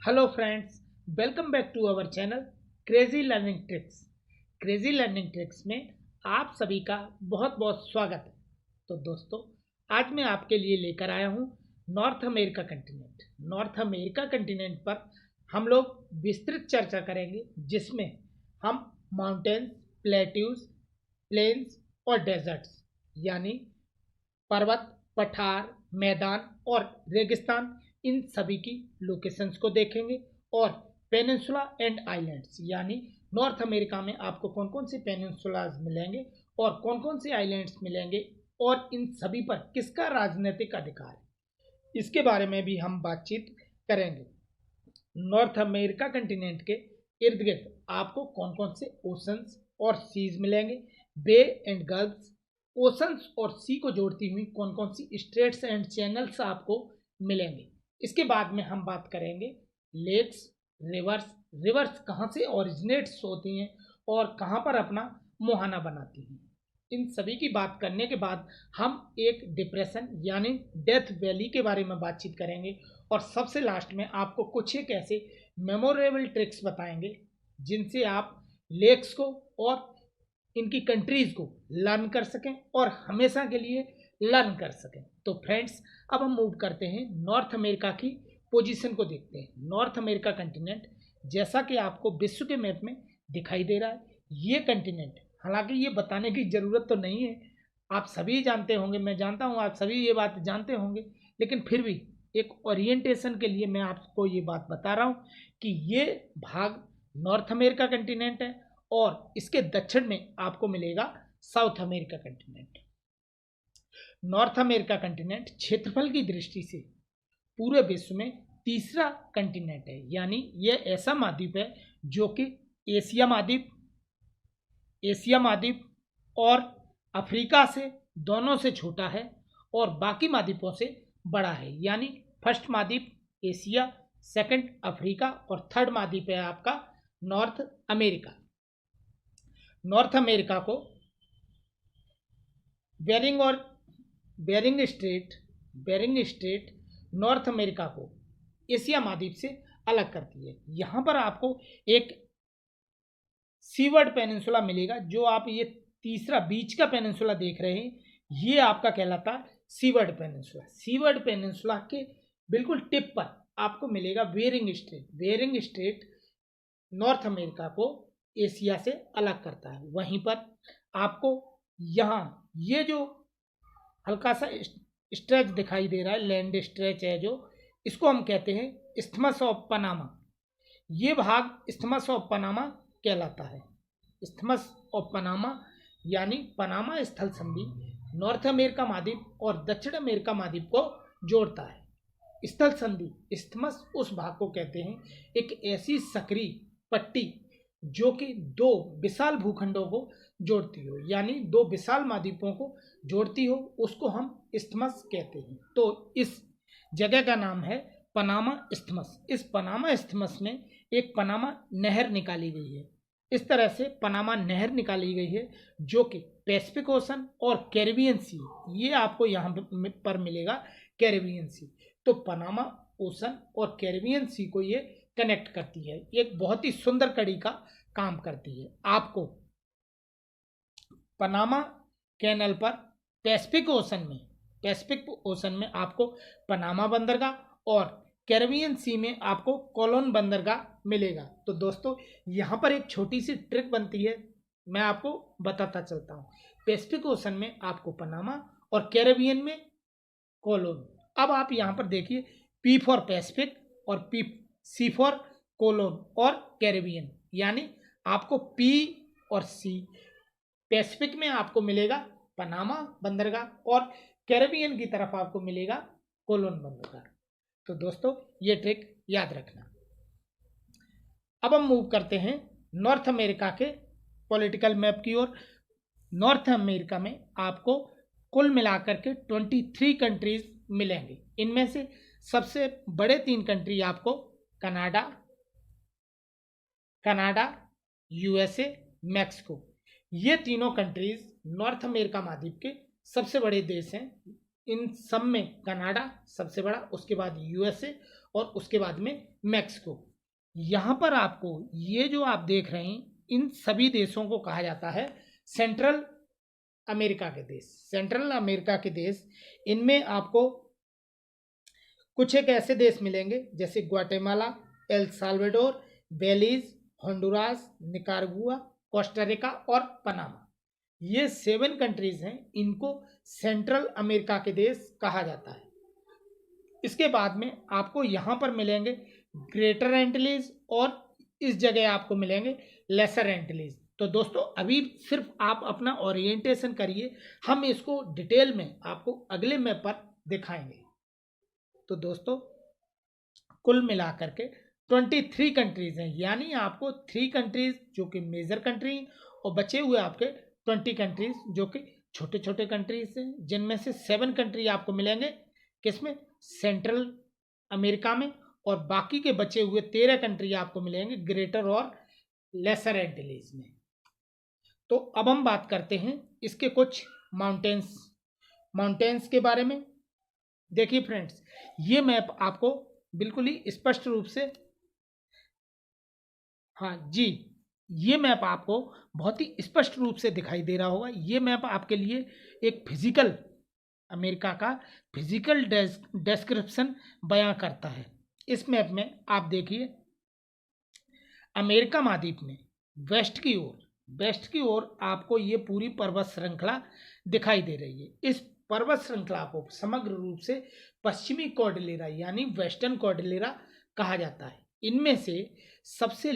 Hello friends, welcome back to our channel crazy learning tricks. Crazy learning tricks में आप सभी का बहुत बहुत स्वागत है। तो दोस्तों, आज मैं आपके लिए लेकर आया हूँ north America continent. North America continent पर हम लोग विस्तृत चर्चा करेंगे, जिसमें हम माउंटेन्स, प्लेट्यूज, प्लेन्स और डेजर्ट्स यानी पर्वत, पठार, मैदान और रेगिस्तान, इन सभी की लोकेशंस को देखेंगे। और पेनिनसुला एंड आइलैंड्स यानी नॉर्थ अमेरिका में आपको कौन कौन से पेनिनसुलाज मिलेंगे और कौन कौन से आइलैंड्स मिलेंगे और इन सभी पर किसका राजनीतिक अधिकार है, इसके बारे में भी हम बातचीत करेंगे। नॉर्थ अमेरिका कंटिनेंट के इर्द गिर्द आपको कौन कौन से ओशंस और सीज मिलेंगे, बे एंड गल्फ्स, ओशंस और सी को जोड़ती हुई कौन कौन सी स्ट्रेट्स एंड चैनल्स आपको मिलेंगे। इसके बाद में हम बात करेंगे लेक्स, रिवर्स। रिवर्स कहाँ से ओरिजिनेट्स होती हैं और कहाँ पर अपना मुहाना बनाती हैं। इन सभी की बात करने के बाद हम एक डिप्रेशन यानी डेथ वैली के बारे में बातचीत करेंगे। और सबसे लास्ट में आपको कुछ एक ऐसे मेमोरेबल ट्रिक्स बताएंगे जिनसे आप लेक्स को और इनकी कंट्रीज को लर्न कर सकें और हमेशा के लिए लर्न कर सकें। तो फ्रेंड्स, अब हम मूव करते हैं नॉर्थ अमेरिका की पोजीशन को देखते हैं। नॉर्थ अमेरिका कंटिनेंट जैसा कि आपको विश्व के मैप में दिखाई दे रहा है, ये कंटिनेंट, हालांकि ये बताने की ज़रूरत तो नहीं है, आप सभी जानते होंगे, मैं जानता हूँ आप सभी ये बात जानते होंगे, लेकिन फिर भी एक ओरिएंटेशन के लिए मैं आपको ये बात बता रहा हूँ कि ये भाग नॉर्थ अमेरिका कंटिनेंट है और इसके दक्षिण में आपको मिलेगा south America continent. North America continent क्षेत्रफल की दृष्टि से पूरे विश्व में तीसरा कंटिनेंट है, यानी यह ऐसा महाद्वीप है जो कि एशिया महाद्वीप और अफ्रीका से दोनों से छोटा है और बाकी महाद्वीपों से बड़ा है। यानी फर्स्ट महाद्वीप एशिया, सेकंड अफ्रीका और थर्ड महाद्वीप है आपका नॉर्थ अमेरिका। नॉर्थ अमेरिका को बेरिंग स्ट्रेट नॉर्थ अमेरिका को एशिया महाद्वीप से अलग करती है। यहाँ पर आपको एक सीवर्ड पेनिनसुला मिलेगा, जो आप ये तीसरा बीच का पेनिनसुला देख रहे हैं, ये आपका कहलाता है सीवर्ड पेनिनसुला। सीवर्ड पेनिनसुला के बिल्कुल टिप पर आपको मिलेगा Bering Strait. Bering Strait North America को एशिया से अलग करता है। वहीं पर आपको यहाँ ये जो हल्का सा स्ट्रेच दिखाई दे रहा है, लैंड स्ट्रेच है जो, इसको हम कहते हैं इस्थमस ऑफ पनामा। ये भाग इस्थमस ऑफ पनामा कहलाता है। इस्थमस ऑफ पनामा यानी पनामा स्थल संधि नॉर्थ अमेरिका महाद्वीप और दक्षिण अमेरिका महाद्वीप को जोड़ता है। स्थल संधि इस्थमस उस भाग को कहते हैं, एक ऐसी सक्रिय पट्टी जो कि दो विशाल भूखंडों को जोड़ती हो, यानी दो विशाल महाद्वीपों को जोड़ती हो, उसको हम इस्थमस कहते हैं। तो इस जगह का नाम है पनामा इस्थमस। इस पनामा इस्थमस में एक पनामा नहर निकाली गई है। इस तरह से पनामा नहर निकाली गई है जो कि पैसिफिक ओशन और कैरिबियन सी, ये आपको यहाँ पर मिलेगा कैरिबियन सी। तो पनामा ओशन और कैरिबियन सी को ये कनेक्ट करती है, एक बहुत ही सुंदर कड़ी का काम करती है। आपको पनामा कैनल पर पैसिफिक ओशन में आपको पनामा बंदरगाह और कैरिबियन सी में आपको कोलोन बंदरगाह मिलेगा। तो दोस्तों, यहाँ पर एक छोटी सी ट्रिक बनती है, मैं आपको बताता चलता हूँ। पैसिफिक ओशन में आपको पनामा और कैरिबियन में कोलोन। अब आप यहाँ पर देखिए, पी फॉर पैसिफिक और सी फॉर कोलोन और कैरिबियन, यानी आपको पी और सी, पैसिफिक में आपको मिलेगा पनामा बंदरगाह और कैरिबियन की तरफ आपको मिलेगा कोलोन बंदरगाह। तो दोस्तों, ये ट्रिक याद रखना। अब हम मूव करते हैं नॉर्थ अमेरिका के पॉलिटिकल मैप की ओर। नॉर्थ अमेरिका में आपको कुल मिलाकर के 23 कंट्रीज मिलेंगे। इनमें से सबसे बड़े 3 कंट्री आपको कनाडा, यूएसए, मैक्सिको, ये तीनों कंट्रीज नॉर्थ अमेरिका महाद्वीप के सबसे बड़े देश हैं। इन सब में कनाडा सबसे बड़ा, उसके बाद यूएसए और उसके बाद में मैक्सिको। यहाँ पर आपको ये जो आप देख रहे हैं इन सभी देशों को कहा जाता है सेंट्रल अमेरिका के देश। सेंट्रल अमेरिका के देश, इनमें आपको कुछ एक ऐसे देश मिलेंगे जैसे Guatemala, El Salvador, Belize, Honduras, Nicaragua, Costa Rica और पनामा। ये 7 कंट्रीज हैं, इनको सेंट्रल अमेरिका के देश कहा जाता है। इसके बाद में आपको यहाँ पर मिलेंगे ग्रेटर एंटिलीज और इस जगह आपको मिलेंगे लेसर एंटिलीज। तो दोस्तों अभी सिर्फ आप अपना ओरिएंटेशन करिए, हम इसको डिटेल में आपको अगले मैप पर दिखाएंगे। तो दोस्तों कुल मिलाकर के 23 कंट्रीज हैं, यानी आपको 3 कंट्रीज जो कि मेजर कंट्री और बचे हुए आपके 20 कंट्रीज जो कि छोटे छोटे कंट्रीज हैं, जिनमें से 7 कंट्री आपको मिलेंगे किसमें, सेंट्रल अमेरिका में, और बाकी के बचे हुए 13 कंट्री आपको मिलेंगे ग्रेटर और लेसर एंटिलीज में। तो अब हम बात करते हैं इसके कुछ माउंटेन्स के बारे में। देखिए फ्रेंड्स, ये मैप आपको बिल्कुल ही स्पष्ट रूप से, हाँ जी, ये मैप आपको बहुत ही स्पष्ट रूप से दिखाई दे रहा होगा। ये मैप आपके लिए एक फिजिकल अमेरिका का फिजिकल डिस्क्रिप्शन बयां करता है। इस मैप में आप देखिए अमेरिका महाद्वीप में वेस्ट की ओर आपको ये पूरी पर्वत श्रृंखला दिखाई दे रही है। इस पर्वत श्रृंखला को समग्र रूप से पश्चिमी कॉर्डिलेरा यानी वेस्टर्न कॉर्डिलेरा कहा जाता है। इनमें से सबसे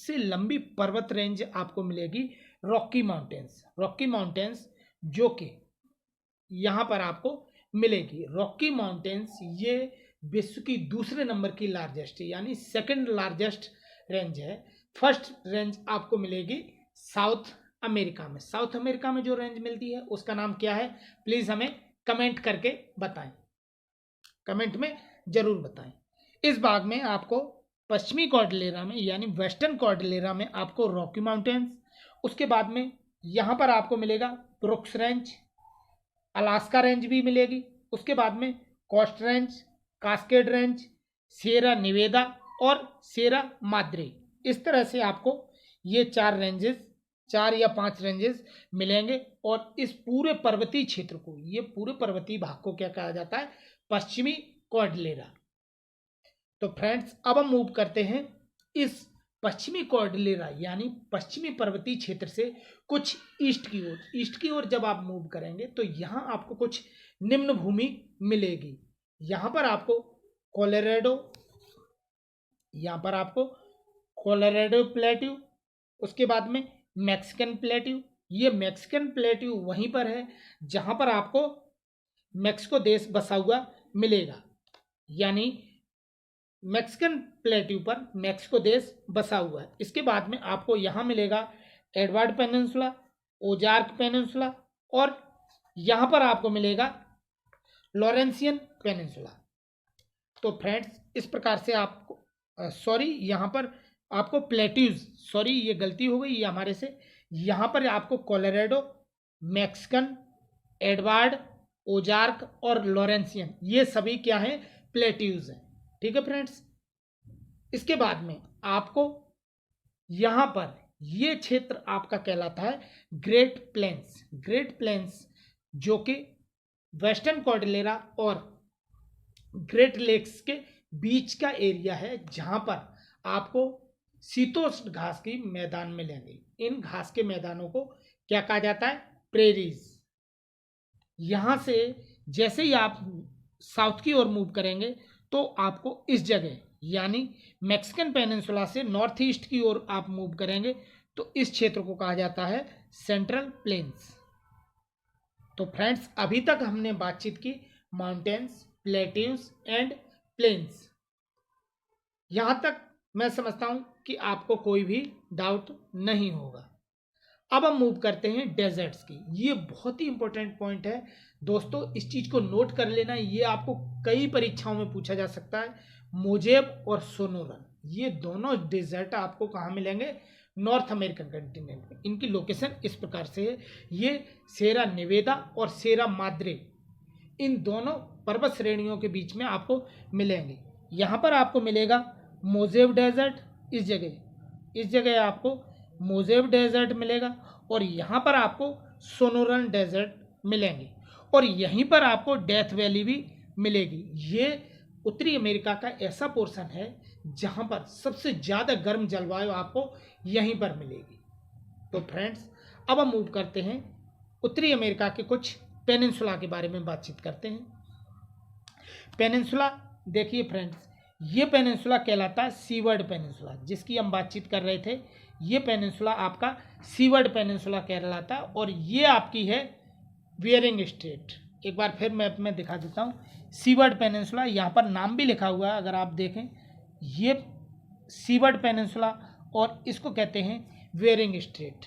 लंबी पर्वत रेंज आपको मिलेगी रॉकी माउंटेन्स, जो कि यहाँ पर आपको मिलेगी। रॉकी माउंटेन्स ये विश्व की दूसरे नंबर की लार्जेस्ट यानी सेकंड लार्जेस्ट रेंज है। फर्स्ट रेंज आपको मिलेगी साउथ अमेरिका में जो रेंज मिलती है उसका नाम क्या है, प्लीज हमें कमेंट करके बताएं, कमेंट में जरूर बताएं। इस भाग में आपको पश्चिमी कॉर्डिलेरा में यानी वेस्टर्न कॉर्डिलेरा में आपको रॉकी माउंटेन्स, उसके बाद में यहाँ पर आपको मिलेगा ब्रुक्स रेंज, अलास्का रेंज भी मिलेगी, उसके बाद में Coast Range, Cascade Range, Sierra Nevada और सिएरा माद्रे। इस तरह से आपको ये 4 या 5 रेंजेस मिलेंगे। और इस पूरे पर्वतीय क्षेत्र को, ये पूरे पर्वतीय भाग को क्या कहा जाता है, पश्चिमी कॉर्डिलेरा। तो फ्रेंड्स अब हम मूव करते हैं इस पश्चिमी कॉर्डिलेरा यानी पश्चिमी पर्वतीय क्षेत्र से कुछ ईस्ट की ओर जब आप मूव करेंगे तो यहाँ आपको कुछ निम्न भूमि मिलेगी। यहाँ पर आपको कोलोराडो प्लेट्यू, उसके बाद में मैक्सिकन प्लेट्यू। ये मैक्सिकन प्लेट्यू वहीं पर है जहाँ पर आपको मैक्सिको देश बसा हुआ मिलेगा, यानी मैक्सिकन प्लेट्यू पर मैक्सिको देश बसा हुआ है। इसके बाद में आपको यहाँ मिलेगा एडवर्ड पेनिनसुला, ओजार्क पेनिनसुला और यहाँ पर आपको मिलेगा लॉरेंसियन पेनिनसुला। तो फ्रेंड्स इस प्रकार से आपको यहाँ पर आपको प्लेट्यूज, ये गलती हो गई ये हमारे से, यहाँ पर आपको कोलोराडो, मैक्सिकन, एडवर्ड, ओजार्क और लॉरेंसियन ये सभी क्या हैं, प्लेट्यूज हैं। ठीक है फ्रेंड्स, इसके बाद में आपको यहाँ पर ये क्षेत्र आपका कहलाता है ग्रेट प्लेन्स, जो कि वेस्टर्न कॉर्डिलेरा और ग्रेट लेक्स के बीच का एरिया है, जहाँ पर आपको शीतोष्ण घास की मैदान मिलेंगे। इन घास के मैदानों को क्या कहा जाता है, प्रेरीज। यहाँ से जैसे ही आप साउथ की ओर मूव करेंगे तो आपको इस जगह यानी मैक्सिकन पेनिनसुला से नॉर्थ ईस्ट की ओर आप मूव करेंगे तो इस क्षेत्र को कहा जाता है सेंट्रल प्लेन्स। तो फ्रेंड्स अभी तक हमने बातचीत की माउंटेन्स, प्लेट्यूज एंड प्लेन्स। यहाँ तक मैं समझता हूँ कि आपको कोई भी डाउट नहीं होगा। अब हम मूव करते हैं डेजर्ट्स की। ये बहुत ही इंपॉर्टेंट पॉइंट है दोस्तों, इस चीज को नोट कर लेना। ये आपको कई परीक्षाओं में पूछा जा सकता है। मोजेब और सोनोरन ये दोनों डेजर्ट आपको कहाँ मिलेंगे, नॉर्थ अमेरिकन कंटिनेंट में। इनकी लोकेशन इस प्रकार से है, ये सिएरा नेवेदा और सिएरा माद्रे इन दोनों पर्वत श्रेणियों के बीच में आपको मिलेंगे। यहाँ पर आपको मिलेगा मोजेव डेजर्ट, इस जगह आपको मोजेव डेजर्ट मिलेगा, और यहाँ पर आपको सोनोरन डेजर्ट मिलेंगे, और यहीं पर आपको डेथ वैली भी मिलेगी। ये उत्तरी अमेरिका का ऐसा पोर्शन है जहाँ पर सबसे ज़्यादा गर्म जलवायु आपको यहीं पर मिलेगी। तो फ्रेंड्स, अब हम मूव करते हैं उत्तरी अमेरिका के कुछ पेनिनसुला के बारे में बातचीत करते हैं। पेनिनसुला, देखिए फ्रेंड्स, ये पेनिनसुला कहलाता है सीवर्ड पेनिनसुला, जिसकी हम बातचीत कर रहे थे। ये पेनिनसुला आपका सीवर्ड पेनिनसुला कहलाता है, और ये आपकी है बियरिंग स्ट्रेट। एक बार फिर मैप में दिखा देता हूँ। सीवर्ड पेनिनसुला, यहाँ पर नाम भी लिखा हुआ है, अगर आप देखें, ये सीवर्ड पेनिनसुला, और इसको कहते हैं बियरिंग स्ट्रेट।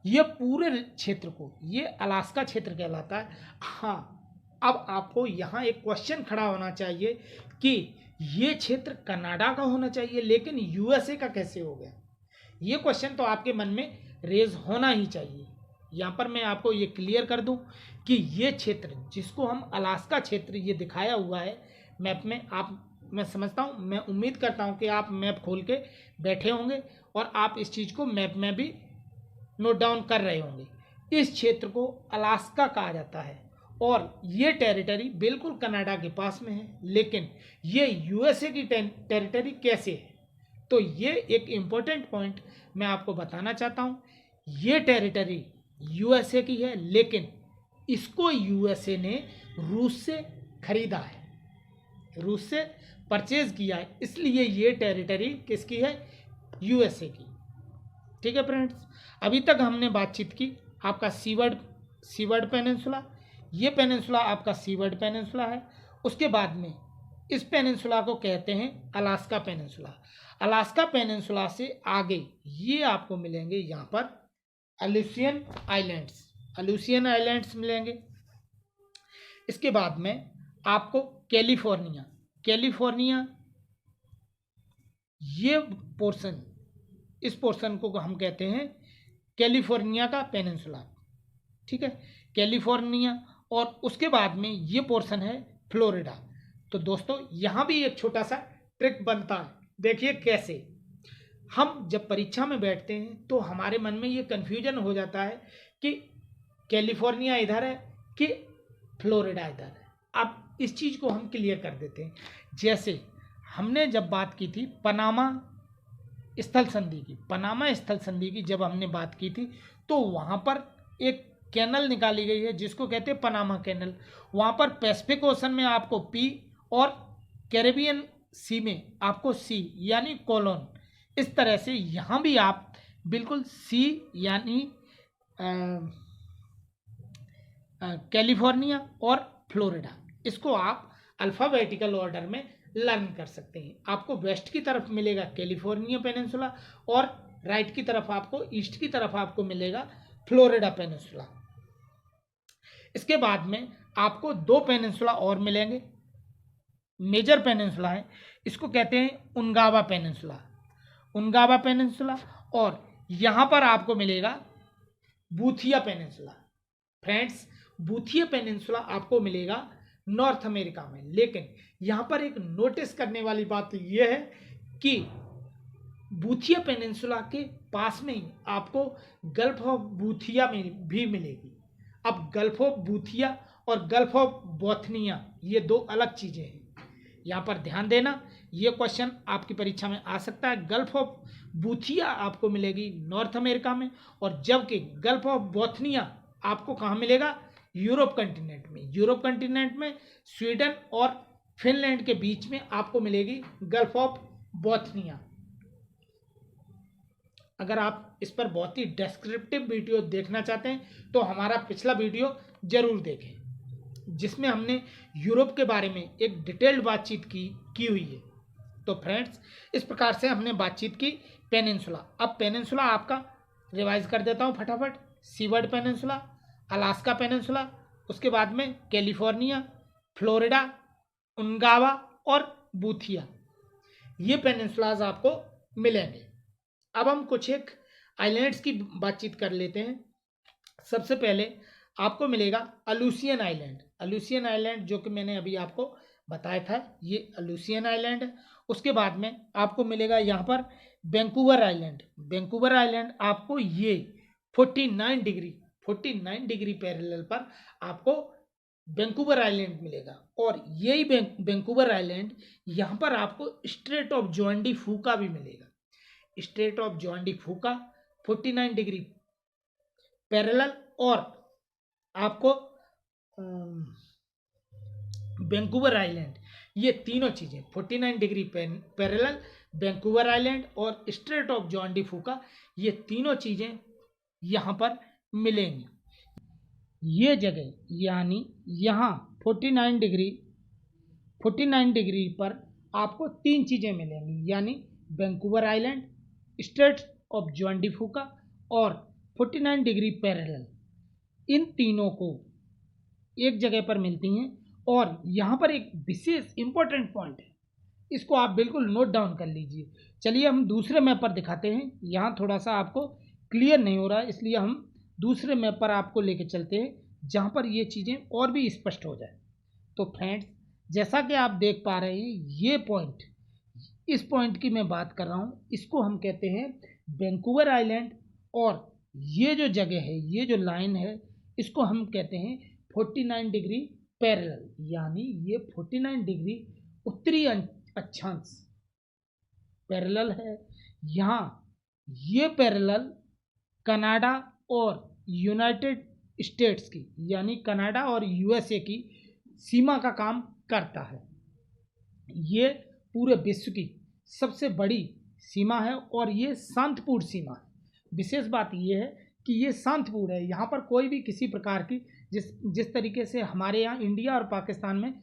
ये पूरे क्षेत्र को, ये अलास्का क्षेत्र कहलाता है। हाँ, अब आपको यहाँ एक क्वेश्चन खड़ा होना चाहिए कि ये क्षेत्र कनाडा का होना चाहिए, लेकिन यूएसए का कैसे हो गया? ये क्वेश्चन तो आपके मन में रेज होना ही चाहिए। यहाँ पर मैं आपको ये क्लियर कर दूं कि ये क्षेत्र, जिसको हम अलास्का क्षेत्र ये दिखाया हुआ है मैप में, मैं समझता हूँ, मैं उम्मीद करता हूँ कि आप मैप खोल के बैठे होंगे और आप इस चीज़ को मैप में भी नोट डाउन कर रहे होंगे। इस क्षेत्र को अलास्का कहा जाता है, और ये टेरिटरी बिल्कुल कनाडा के पास में है, लेकिन ये यूएसए की टेरिटरी कैसे है? तो ये एक इम्पोर्टेंट पॉइंट मैं आपको बताना चाहता हूँ। ये टेरिटरी यूएसए की है, लेकिन इसको यूएसए ने रूस से खरीदा है, रूस से परचेज किया है, इसलिए ये टेरिटरी किसकी है? यूएसए की। ठीक है फ्रेंड्स, अभी तक हमने बातचीत की आपका सीवर्ड पेनिनसुला। ये पेनिनसुला आपका सीवर्ड पेनिनसुला है। उसके बाद में इस पेनिनसुला को कहते हैं अलास्का पेनिनसुला। अलास्का पेनिनसुला से आगे ये आपको मिलेंगे यहाँ पर अल्यूसियन आइलैंड्स मिलेंगे। इसके बाद में आपको कैलिफोर्निया, ये पोर्शन, इस पोर्शन को हम कहते हैं कैलिफोर्निया का पेनिनसुला। ठीक है, कैलिफोर्निया, और उसके बाद में ये पोर्शन है फ्लोरिडा। तो दोस्तों, यहाँ भी एक छोटा सा ट्रिक बनता है। देखिए कैसे, हम जब परीक्षा में बैठते हैं तो हमारे मन में ये कन्फ्यूजन हो जाता है कि कैलिफोर्निया इधर है कि फ्लोरिडा इधर है। अब इस चीज़ को हम क्लियर कर देते हैं। जैसे हमने जब बात की थी पनामा स्थल संधि की जब हमने बात की थी, तो वहाँ पर एक कैनल निकाली गई है जिसको कहते हैं पनामा कैनल। वहाँ पर पैसिफिक ओशन में आपको पी, और कैरेबियन सी में आपको सी यानी कोलोन। इस तरह से यहाँ भी आप बिल्कुल सी यानी कैलिफोर्निया और फ्लोरिडा, इसको आप अल्फ़ाबेटिकल ऑर्डर में लर्न कर सकते हैं। आपको वेस्ट की तरफ मिलेगा कैलिफोर्निया पेनिनसुला, और राइट की तरफ आपको, ईस्ट की तरफ आपको मिलेगा फ्लोरिडा पेनिनसुला। इसके बाद में आपको दो पेनिनसुला और मिलेंगे, मेजर पेनिनसुला है, इसको कहते हैं उनगावा पेनिनसुला, और यहाँ पर आपको मिलेगा बूथिया पेनिनसुला। फ्रेंड्स, बूथिया पेनिनसुला आपको मिलेगा नॉर्थ अमेरिका में, लेकिन यहाँ पर एक नोटिस करने वाली बात यह है कि बूथिया पेनिनसुला के पास में ही आपको गल्फ ऑफ बूथिया में भी मिलेगी। अब गल्फ ऑफ बूथिया और गल्फ ऑफ बोथनिया ये दो अलग चीज़ें हैं, यहाँ पर ध्यान देना, ये क्वेश्चन आपकी परीक्षा में आ सकता है। गल्फ ऑफ बूथिया आपको मिलेगी नॉर्थ अमेरिका में, और जबकि गल्फ ऑफ बोथनिया आपको कहाँ मिलेगा? यूरोप कंटिनेंट में स्वीडन और फिनलैंड के बीच में आपको मिलेगी गल्फ ऑफ बोथनिया। अगर आप इस पर बहुत ही डिस्क्रिप्टिव वीडियो देखना चाहते हैं तो हमारा पिछला वीडियो जरूर देखें, जिसमें हमने यूरोप के बारे में एक डिटेल्ड बातचीत की हुई है। तो फ्रेंड्स, इस प्रकार से हमने बातचीत की पेनिनसुला। अब पेनिनसुला आपका रिवाइज कर देता हूँ फटाफट। सीवर्ड पेनिनसुला, अलास्का पेनिनसुला, उसके बाद में कैलिफोर्निया, फ्लोरिडा, उनगावा और बूथिया, ये पेनिनसुलाज आपको मिलेंगे। अब हम कुछ एक आइलैंड्स की बातचीत कर लेते हैं। सबसे पहले आपको मिलेगा अलूसियन आइलैंड। अलूसियन आइलैंड जो कि मैंने अभी आपको बताया था, ये अलूसियन आइलैंड है। उसके बाद में आपको मिलेगा यहाँ पर वैंकूवर आइलैंड। वैंकूवर आइलैंड आपको ये 49 डिग्री पैरेलल पर आपको वैंकूवर आइलैंड मिलेगा। और यही वैंकूवर आइलैंड यहाँ पर आपको स्ट्रेट ऑफ जोआन डी फूका भी मिलेगा। स्ट्रेट ऑफ जोआन डी फूका 49 डिग्री पैरेलल, और आपको वैंकूवर आइलैंड, ये तीनों चीज़ें 49 डिग्री पैरेलल, वैंकूवर आइलैंड और स्ट्रेट ऑफ जोआन डी फूका, ये तीनों चीज़ें यहाँ पर मिलेंगी। ये जगह यानी यहाँ 49 डिग्री पर आपको तीन चीज़ें मिलेंगी, यानी Vancouver Island, Strait of Juan de Fuca और 49 डिग्री पैरेलल। इन तीनों को एक जगह पर मिलती हैं। और यहाँ पर एक विशेष इंपॉर्टेंट पॉइंट है, इसको आप बिल्कुल नोट डाउन कर लीजिए। चलिए हम दूसरे मैप पर दिखाते हैं। यहाँ थोड़ा सा आपको क्लियर नहीं हो रहा है, इसलिए हम दूसरे मैप पर आपको लेके चलते हैं जहाँ पर ये चीज़ें और भी स्पष्ट हो जाए। तो फ्रेंड्स, जैसा कि आप देख पा रहे हैं, ये पॉइंट, इस पॉइंट की मैं बात कर रहा हूँ, इसको हम कहते हैं वैंकूवर आइलैंड। और ये जो जगह है, ये जो लाइन है, इसको हम कहते हैं 49 डिग्री पैरेलल, यानी ये 49 डिग्री उत्तरी अक्षांश पैरेलल है। यहाँ ये पैरेलल कनाडा और यूनाइटेड स्टेट्स की, यानी कनाडा और यूएसए की सीमा का काम करता है। ये पूरे विश्व की सबसे बड़ी सीमा है और ये शांतपूर्ण सीमा है। विशेष बात यह है कि ये शांतपूर्ण है। यहाँ पर कोई भी किसी प्रकार की जिस तरीके से हमारे यहाँ इंडिया और पाकिस्तान में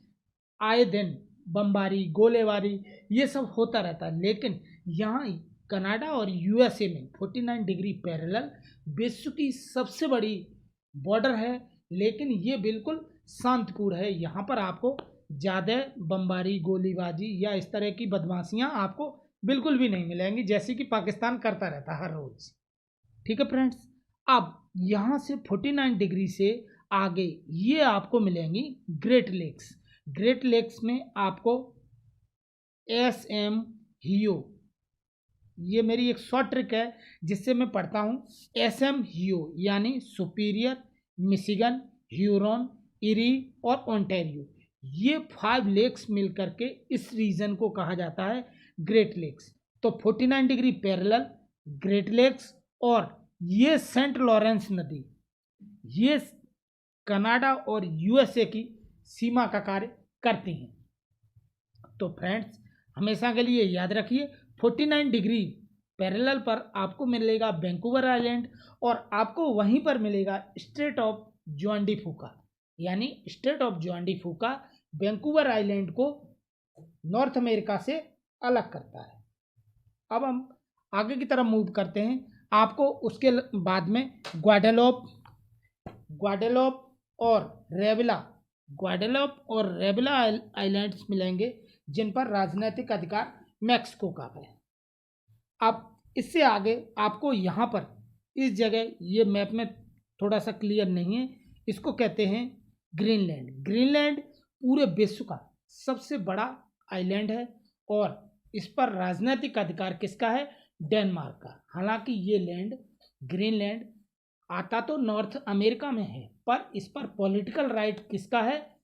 आए दिन बमबारी, गोलेबारी, ये सब होता रहता है, लेकिन यहाँ कनाडा और यूएसए में 49 डिग्री पैरेलल विश्व की सबसे बड़ी बॉर्डर है। लेकिन ये बिल्कुल शांतपूर्ण है। यहाँ पर आपको ज़्यादा बमबारी, गोलीबाजी या इस तरह की बदमाशियाँ आपको बिल्कुल भी नहीं मिलेंगी, जैसे कि पाकिस्तान करता रहता है हर रोज़। ठीक है फ्रेंड्स, अब यहाँ से 49 डिग्री से आगे ये आपको मिलेंगी ग्रेट लेक्स। ग्रेट लेक्स में आपको SM हियो, ये मेरी एक शॉर्ट ट्रिक है जिससे मैं पढ़ता हूँ, SM हियो यानी सुपीरियर, मिशिगन, ह्यूरॉन, इरी और ओंटारियो, ये 5 लेक्स मिलकर के इस रीजन को कहा जाता है ग्रेट लेक्स। तो 49 डिग्री पैरेलल, ग्रेट लेक्स और ये सेंट लॉरेंस नदी, ये कनाडा और यूएसए की सीमा का कार्य करती हैं। तो फ्रेंड्स, हमेशा के लिए याद रखिए, 49 डिग्री पैरेलल पर आपको मिलेगा वैंकूवर आइलैंड और आपको वहीं पर मिलेगा straight of Juan de Fuca, यानी Strait of Juan de Fuca Vancouver Island को नॉर्थ अमेरिका से अलग करता है। अब हम आगे की तरफ मूव करते हैं। आपको उसके बाद में ग्वाडेलोप और रेविला आइलैंड्स मिलेंगे, जिन पर राजनीतिक अधिकार मैक्सिको का है। अब इससे आगे आपको यहाँ पर इस जगह, ये मैप में थोड़ा सा क्लियर नहीं है, इसको कहते हैं ग्रीनलैंड। ग्रीनलैंड पूरे विश्व का सबसे बड़ा आइलैंड है और इस पर राजनीतिक अधिकार किसका है? डेनमार्क का। हालांकि ये लैंड, ग्रीनलैंड, आता तो नॉर्थ अमेरिका में है, पर इस पर पॉलिटिकल राइट किसका है?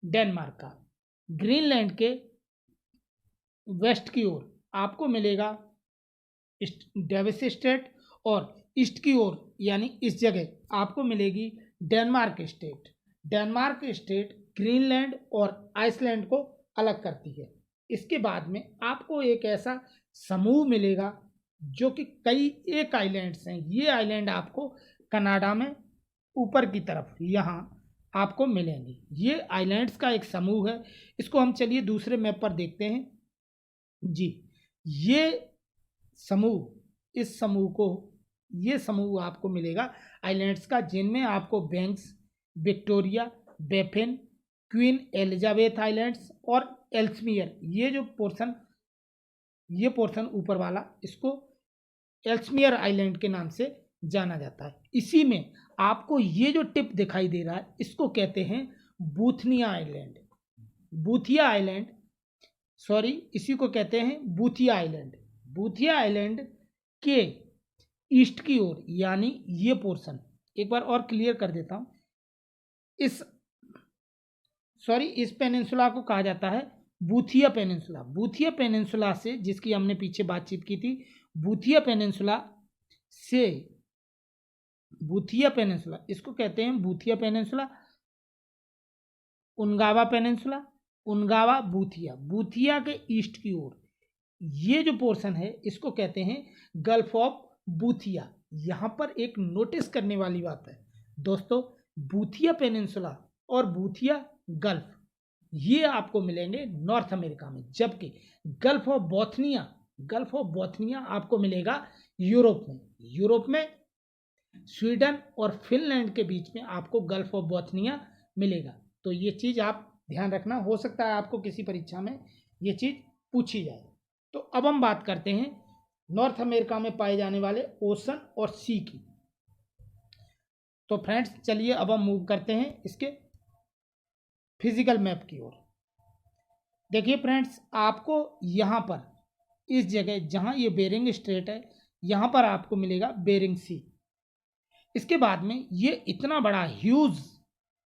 डेनमार्क का। ग्रीनलैंड के वेस्ट की ओर आपको मिलेगा डेविस स्टेट और ईस्ट की ओर यानी इस जगह आपको मिलेगी Denmark state. Denmark state Greenland और आइसलैंड को अलग करती है। इसके बाद में आपको एक ऐसा समूह मिलेगा जो कि कई एक आइलैंड्स हैं। ये आइलैंड आपको कनाडा में ऊपर की तरफ यहाँ आपको मिलेंगे। ये आइलैंड्स का एक समूह है। इसको हम चलिए दूसरे मैप पर देखते हैं जी। ये समूह आपको मिलेगा आइलैंड्स का, जिनमें आपको banks, Victoria, Baffin, queen Elizabeth islands और एल्समियर, ये पोर्शन ऊपर वाला, इसको एल्समियर आइलैंड के नाम से जाना जाता है। इसी में आपको ये जो टिप दिखाई दे रहा है इसको कहते हैं बूथिया आइलैंड। बूथिया आइलैंड, सॉरी, इसी को कहते हैं बूथिया आइलैंड। बूथिया आइलैंड के ईस्ट की ओर, यानी ये पोर्शन एक बार और क्लियर कर देता हूं, इस पेनिनसुला को कहा जाता है बूथिया पेनिनसुला। बूथिया पेनिनसुला से, जिसकी हमने पीछे बातचीत की थी, बूथिया पेनिनसुला से, बूथिया पेनिनसुला इसको कहते हैं बूथिया पेनिनसुला, उनगावा पेनिनसुला, उनगावा बूथिया। बूथिया के ईस्ट की ओर ये जो पोर्शन है इसको कहते हैं गल्फ ऑफ बूथिया। यहाँ पर एक नोटिस करने वाली बात है दोस्तों, बूथिया पेनिनसुला और बूथिया गल्फ ये आपको मिलेंगे नॉर्थ अमेरिका में, जबकि गल्फ ऑफ बोथनिया आपको मिलेगा यूरोप में। यूरोप में स्वीडन और फिनलैंड के बीच में आपको गल्फ ऑफ बोथनिया मिलेगा। तो ये चीज़ आप ध्यान रखना, हो सकता है आपको किसी परीक्षा में ये चीज़ पूछी जाए। तो अब हम बात करते हैं नॉर्थ अमेरिका में पाए जाने वाले ओशन और सी की। तो फ्रेंड्स चलिए अब हम मूव करते हैं इसके फिजिकल मैप की ओर। देखिए फ्रेंड्स, आपको यहाँ पर इस जगह जहाँ ये बेरिंग स्ट्रेट है यहाँ पर आपको मिलेगा बेरिंग सी। इसके बाद में ये इतना बड़ा ह्यूज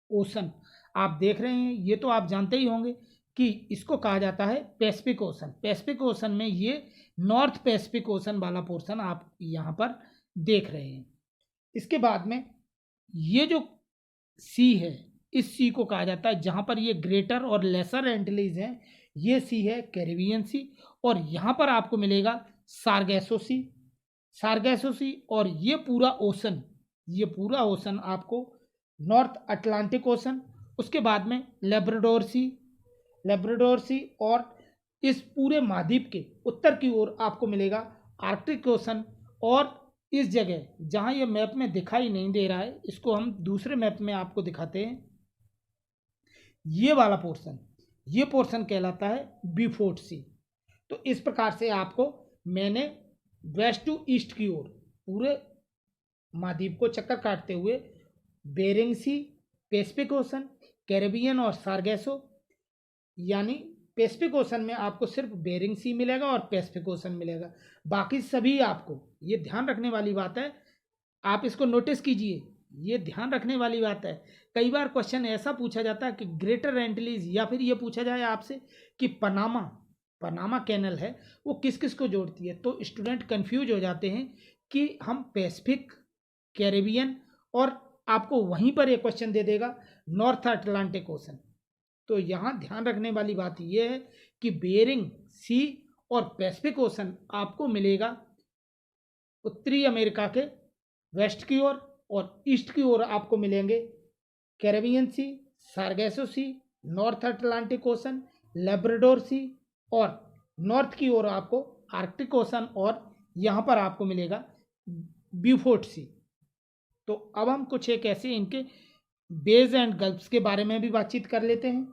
ओशन आप देख रहे हैं, ये तो आप जानते ही होंगे कि इसको कहा जाता है पैसिफिक ओशन। पैसिफिक ओशन में ये नॉर्थ पैसिफिक ओशन वाला पोर्शन आप यहाँ पर देख रहे हैं। इसके बाद में ये जो सी है, इस सी को कहा जाता है, जहाँ पर ये ग्रेटर और लेसर एंटिलीज हैं, ये सी है कैरिबियन सी। और यहाँ पर आपको मिलेगा सारगेसो सी। और ये पूरा ओशन आपको नॉर्थ अटलांटिक ओशन, उसके बाद में लेब्राडोर सी, और इस पूरे महाद्वीप के उत्तर की ओर आपको मिलेगा आर्कटिक ओशन। और इस जगह जहाँ ये मैप में दिखाई नहीं दे रहा है, इसको हम दूसरे मैप में आपको दिखाते हैं। ये वाला पोर्शन कहलाता है बीफोर्ट सी। तो इस प्रकार से आपको मैंने वेस्ट टू ईस्ट की ओर पूरे महाद्वीप को चक्कर काटते हुए बेरिंग सी, पैसिफिक ओशन, कैरिबियन और सारगेसो, यानी पैसिफिक ओशन में आपको सिर्फ बेरिंग सी मिलेगा और पैसिफिक ओशन मिलेगा। बाकी सभी आपको, ये ध्यान रखने वाली बात है, आप इसको नोटिस कीजिए, ये ध्यान रखने वाली बात है। कई बार क्वेश्चन ऐसा पूछा जाता है कि ग्रेटर एंटिलीज, या फिर ये पूछा जाए आपसे कि पनामा कैनल है वो किस किस को जोड़ती है, तो स्टूडेंट कंफ्यूज हो जाते हैं कि हम पैसिफिक, कैरिबियन, और आपको वहीं पर एक क्वेश्चन दे देगा नॉर्थ अटलांटिक ओशन। तो यहाँ ध्यान रखने वाली बात यह है कि बेरिंग सी और पैसिफिक ओशन आपको मिलेगा उत्तरी अमेरिका के वेस्ट की ओर, और ईस्ट की ओर आपको मिलेंगे कैरिबियन सी, सारगेसो सी, नॉर्थ अटलांटिक ओशन, लेब्राडोर सी, और नॉर्थ की ओर आपको आर्कटिक ओशन, और यहाँ पर आपको मिलेगा ब्यूफोर्ट सी। तो अब हम कुछ एक ऐसे इनके बेज एंड गल्फ्स के बारे में भी बातचीत कर लेते हैं।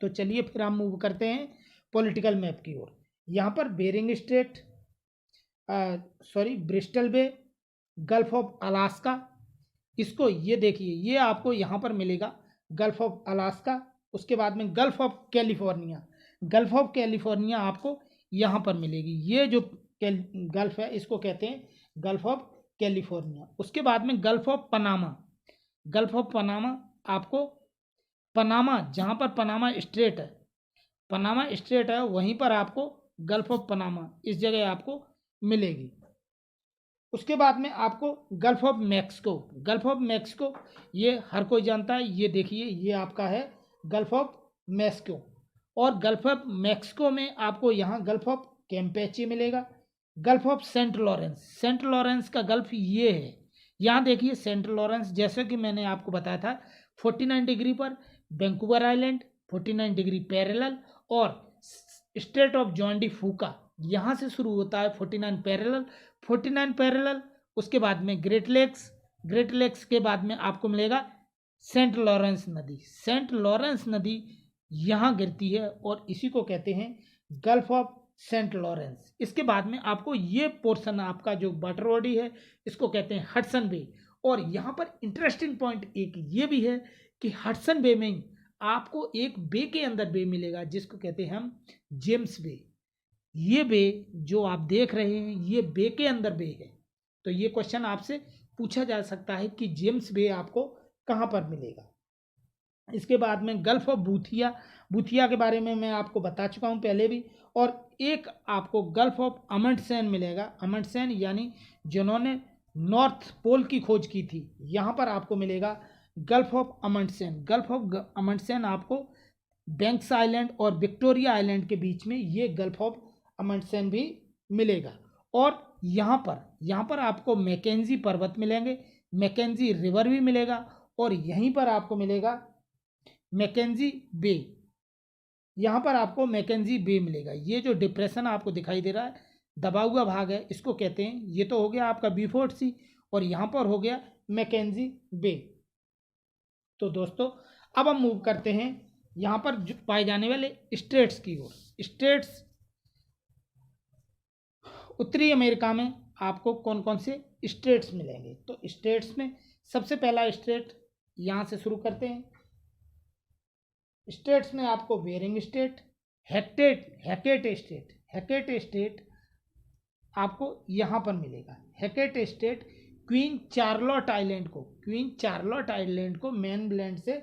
तो चलिए फिर हम मूव करते हैं पॉलिटिकल मैप की ओर। यहाँ पर Bering Strait, Bristol Bay, Gulf of Alaska, इसको ये देखिए, ये आपको यहाँ पर मिलेगा गल्फ ऑफ अलास्का। उसके बाद में गल्फ ऑफ कैलिफोर्निया आपको यहाँ पर मिलेगी। ये जो गल्फ है इसको कहते हैं गल्फ ऑफ कैलिफोर्निया। उसके बाद में गल्फ ऑफ पनामा आपको, पनामा जहाँ पर पनामा स्ट्रेट है वहीं पर आपको गल्फ ऑफ पनामा इस जगह आपको मिलेगी। उसके बाद में आपको गल्फ ऑफ मैक्सिको, ये हर कोई जानता है, ये देखिए ये आपका है गल्फ ऑफ मैक्सिको। और गल्फ ऑफ मैक्सिको में आपको यहाँ गल्फ ऑफ कैम्पेची मिलेगा। गल्फ ऑफ सेंट लॉरेंस का गल्फ ये है, यहाँ देखिए सेंट लॉरेंस, जैसे कि मैंने आपको बताया था 49 डिग्री पर वैंकूवर आइलैंड, 49 डिग्री पैरेलल, और स्ट्रेट ऑफ जॉन डी फूका यहाँ से शुरू होता है 49 पैरेलल। उसके बाद में ग्रेट लेक्स के बाद में आपको मिलेगा सेंट लॉरेंस नदी यहाँ गिरती है, और इसी को कहते हैं गल्फ ऑफ सेंट लॉरेंस। इसके बाद में आपको ये पोर्शन आपका जो वाटर बॉडी है इसको कहते हैं हडसन बे। और यहाँ पर इंटरेस्टिंग पॉइंट एक ये भी है कि हडसन बे में आपको एक बे के अंदर बे मिलेगा जिसको कहते हैं हम जेम्स बे। ये बे जो आप देख रहे हैं ये बे के अंदर बे है। तो ये क्वेश्चन आपसे पूछा जा सकता है कि जेम्स बे आपको कहाँ पर मिलेगा। इसके बाद में गल्फ ऑफ बूथिया, बूथिया के बारे में मैं आपको बता चुका हूँ पहले भी। और एक आपको गल्फ ऑफ अमंडसेन मिलेगा। अमंडसेन यानी जिन्होंने नॉर्थ पोल की खोज की थी, यहाँ पर आपको मिलेगा गल्फ ऑफ अमंडसेन। गल्फ ऑफ अमंडसेन आपको बैंक्स आइलैंड और विक्टोरिया आइलैंड के बीच में ये गल्फ ऑफ अमंडसेन भी मिलेगा। और यहाँ पर आपको मैकेंजी पर्वत मिलेंगे, मैकेंजी रिवर भी मिलेगा। और यहीं पर आपको मिलेगा मैकेंजी बे, यहाँ पर आपको मैकेंजी बे मिलेगा। ये जो डिप्रेशन आपको दिखाई दे रहा है दबा हुआ भाग है इसको कहते हैं, ये तो हो गया आपका बीफोर्ट सी और यहाँ पर हो गया मैकेंजी बे। तो दोस्तों अब हम मूव करते हैं यहाँ पर पाए जाने वाले स्टेट्स की ओर। स्टेट्स उत्तरी अमेरिका में आपको कौन कौन से स्टेट्स मिलेंगे, तो स्टेट्स में सबसे पहला स्टेट यहाँ से शुरू करते हैं। स्टेट्स में आपको बेरिंग स्टेट, हैकेट स्टेट आपको यहाँ पर मिलेगा। हैकेट स्टेट क्वीन चार्लोट आइलैंड को मेनलैंड से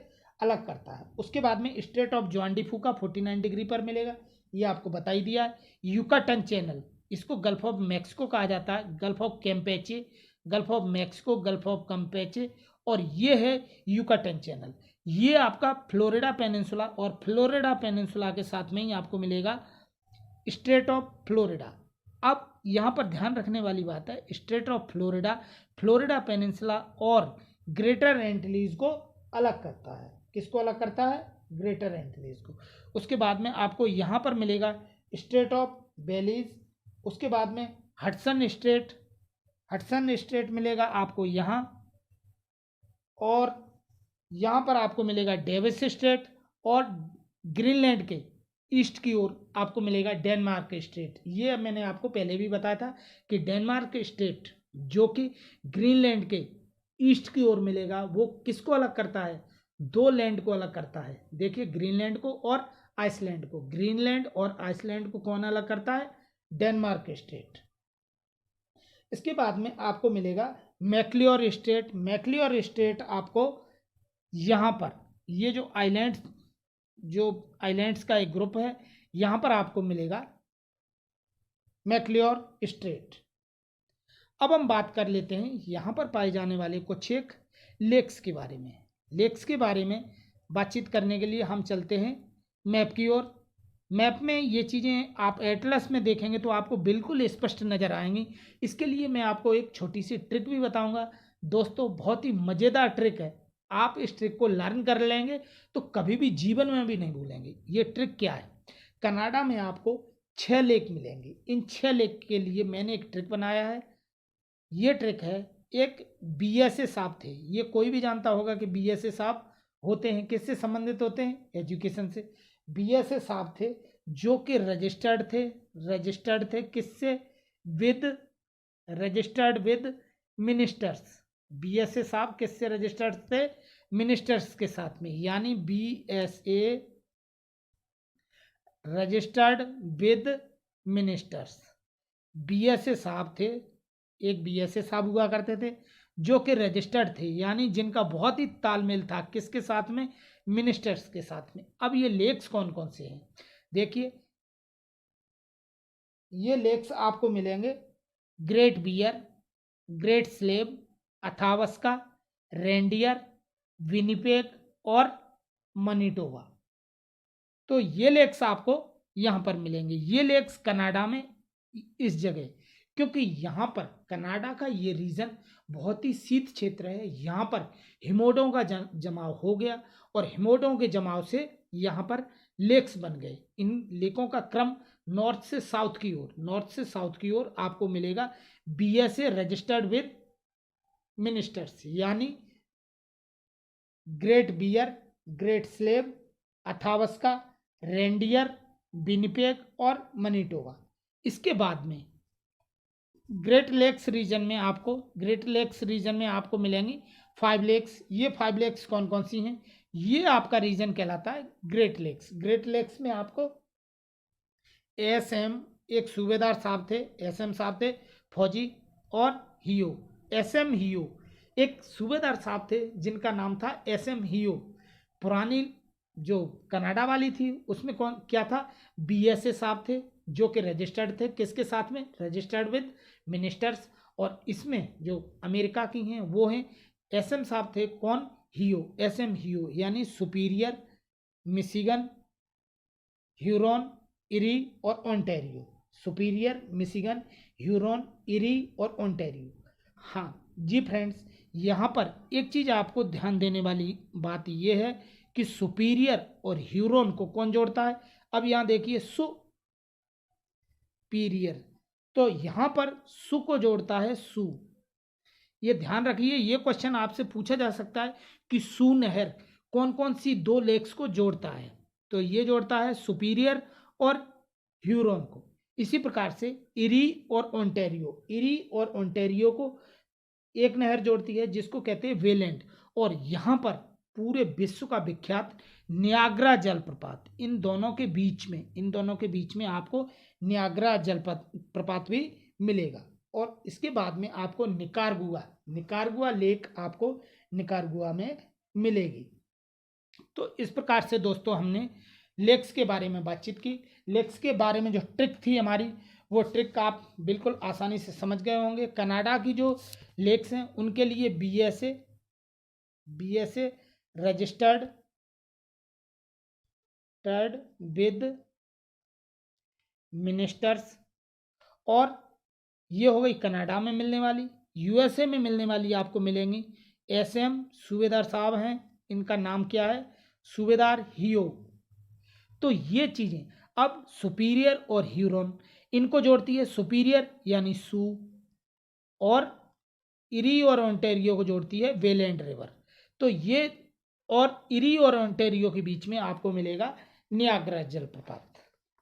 अलग करता है। उसके बाद में स्टेट ऑफ जॉन डी फूका 49 डिग्री पर मिलेगा, ये आपको बता ही दिया है। यूकाटन चैनल, इसको गल्फ ऑफ मैक्सिको कहा जाता है, gulf of Campeche, gulf of Mexico, gulf of Campeche, और ये है यूकाटन चैनल। ये आपका फ्लोरिडा पेनिनसुला, और फ्लोरिडा पेनिनसुला के साथ में ही आपको मिलेगा स्टेट ऑफ फ्लोरिडा। अब यहाँ पर ध्यान रखने वाली बात है, state of Florida Florida peninsula और ग्रेटर एंटिलीज को अलग करता है। किसको अलग करता है? ग्रेटर एंटिलीज को। उसके बाद में आपको यहाँ पर मिलेगा स्टेट ऑफ बेलीज। उसके बाद में हडसन स्टेट मिलेगा आपको यहाँ, और यहाँ पर आपको मिलेगा डेविस स्टेट, और ग्रीनलैंड के ईस्ट की ओर आपको मिलेगा डेनमार्क स्टेट। ये मैंने आपको पहले भी बताया था कि डेनमार्क स्टेट जो कि ग्रीनलैंड के ईस्ट की ओर मिलेगा, वो किसको अलग करता है? दो लैंड को अलग करता है। देखिए, ग्रीनलैंड को और आइसलैंड को। ग्रीनलैंड और आइसलैंड को कौन अलग करता है? Denmark state. इसके बाद में आपको मिलेगा मैक्लियोर स्टेट। मैक्लियोर स्टेट आपको यहाँ पर ये जो आइलैंड्स का एक ग्रुप है, यहाँ पर आपको मिलेगा मैक्लियोर स्टेट। अब हम बात कर लेते हैं यहाँ पर पाए जाने वाले कुछ एक लेक्स के बारे में। लेक्स के बारे में बातचीत करने के लिए हम चलते हैं मैप की ओर। मैप में ये चीज़ें आप एटलस में देखेंगे तो आपको बिल्कुल स्पष्ट नज़र आएंगी। इसके लिए मैं आपको एक छोटी सी ट्रिक भी बताऊंगा दोस्तों, बहुत ही मज़ेदार ट्रिक है। आप इस ट्रिक को लर्न कर लेंगे तो कभी भी जीवन में भी नहीं भूलेंगे। ये ट्रिक क्या है? कनाडा में आपको 6 लेक मिलेंगे। इन 6 लेक के लिए मैंने एक ट्रिक बनाया है। ये ट्रिक है, एक बीएसए साहब थे, ये कोई भी जानता होगा कि बीएसए साहब होते हैं किससे संबंधित होते हैं? एजुकेशन से। बीएसए साहब थे जो कि रजिस्टर्ड थे किससे? Registered with ministers. बीएसए साहब किससे रजिस्टर्ड थे? मिनिस्टर्स के साथ में, यानी BSA registered with ministers. BSA साहब थे, एक बीएसए साहब हुआ करते थे जो कि रजिस्टर्ड थे, यानी जिनका बहुत ही तालमेल था किसके साथ में? मिनिस्टर्स के साथ में। अब ये लेक्स कौन कौन से हैं? देखिए, ये लेक्स आपको मिलेंगे Great Bear, Great Slave, Athabasca, Reindeer, Winnipeg और मनीटोबा। तो ये लेक्स आपको यहाँ पर मिलेंगे। ये लेक्स कनाडा में इस जगह, क्योंकि यहाँ पर कनाडा का ये रीजन बहुत ही शीत क्षेत्र है, यहाँ पर हिमोडों का जमाव हो गया और हिमोडों के जमाव से यहाँ पर लेक्स बन गए। इन लेकों का क्रम नॉर्थ से साउथ की ओर आपको मिलेगा बीएसए रजिस्टर्ड विद मिनिस्टर्स, यानी Great Bear, Great Slave, Athabasca, Reindeer, Winnipeg और मनीटोबा। इसके बाद में ग्रेट लेक्स रीजन में आपको मिलेंगी 5 लेक्स। ये 5 लेक्स कौन कौन सी हैं? ये आपका रीजन कहलाता है ग्रेट लेक्स में आपको एसएम, एक सूबेदार साहब थे, एसएम साहब थे फौजी, और हियो, एसएम हियो, एक सूबेदार साहब थे जिनका नाम था एसएम हियो। पुरानी जो कनाडा वाली थी उसमें कौन क्या था? बीएसए साहब थे जो कि रजिस्टर्ड थे, किसके साथ में? Registered with ministers. और इसमें जो अमेरिका की हैं वो हैं एसएम साहब थे कौन? हियो, एसएम हियो, यानी सुपीरियर, मिशिगन, ह्यूरॉन, इरी और Ontario. Superior, Michigan, Huron, eri और ओंटारियो। हाँ जी फ्रेंड्स, यहाँ पर एक चीज़ आपको ध्यान देने वाली बात यह है कि सुपीरियर और ह्यूरॉन को कौन जोड़ता है? अब यहाँ देखिए सुपीरियर, तो यहाँ पर सु को जोड़ता है सु। ये ध्यान रखिए, ये क्वेश्चन आपसे पूछा जा सकता है कि सु नहर कौन कौन सी 2 लेक्स को जोड़ता है? तो ये जोड़ता है सुपीरियर और ह्यूरॉन को। इसी प्रकार से इरी और ओंटारियो को एक नहर जोड़ती है जिसको कहते हैं वेलेंट। और यहाँ पर पूरे विश्व का विख्यात नियाग्रा जलप्रपात, इन दोनों के बीच में आपको नियाग्रा जलप्रपात भी मिलेगा। और इसके बाद में आपको निकारागुआ लेक आपको निकारागुआ में मिलेगी। तो इस प्रकार से दोस्तों हमने लेक्स के बारे में बातचीत की। लेक्स के बारे में जो ट्रिक थी हमारी, वो ट्रिक आप बिल्कुल आसानी से समझ गए होंगे। कनाडा की जो लेक्स हैं उनके लिए बीएसए रजिस्टर्ड विद मिनिस्टर्स, और ये हो गई कनाडा में मिलने वाली। यूएसए में मिलने वाली आपको मिलेंगी एसएम, सूबेदार साहब हैं, इनका नाम क्या है? सूबेदार हियो। तो ये चीज़ें अब सुपीरियर और ह्यूरॉन इनको जोड़ती है सुपीरियर यानी सू, और इरी और ओंटारियो को जोड़ती है वेलेंट रिवर। तो ये, और इरी और ओंटारियो के बीच में आपको मिलेगा नियाग्रा जलप्रपात।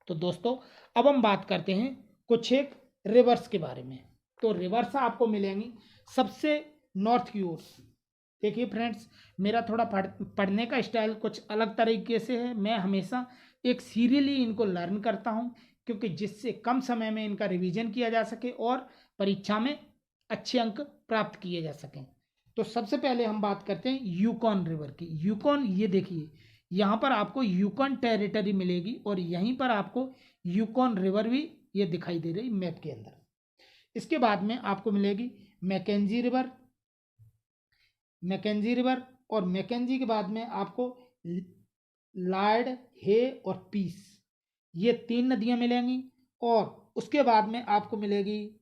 तो दोस्तों अब हम बात करते हैं कुछ एक रिवर्स के बारे में। तो रिवर्स आपको मिलेंगी सबसे नॉर्थ की ओर। देखिए फ्रेंड्स, मेरा थोड़ा पढ़ने का स्टाइल कुछ अलग तरीके से है। मैं हमेशा एक सीरियली इनको लर्न करता हूँ, क्योंकि जिससे कम समय में इनका रिवीजन किया जा सके और परीक्षा में अच्छे अंक प्राप्त किए जा सकें। तो सबसे पहले हम बात करते हैं यूकॉन रिवर की। यूकॉन, ये देखिए यहाँ पर आपको यूकॉन टेरिटरी मिलेगी, और यहीं पर आपको यूकॉन रिवर भी ये दिखाई दे रही मैप के अंदर। इसके बाद में आपको मिलेगी मैकेंजी रिवर, और मैकेंजी के बाद में आपको लॉर्ड, हे और पीस, ये 3 नदियां मिलेंगी। और उसके बाद में आपको मिलेगी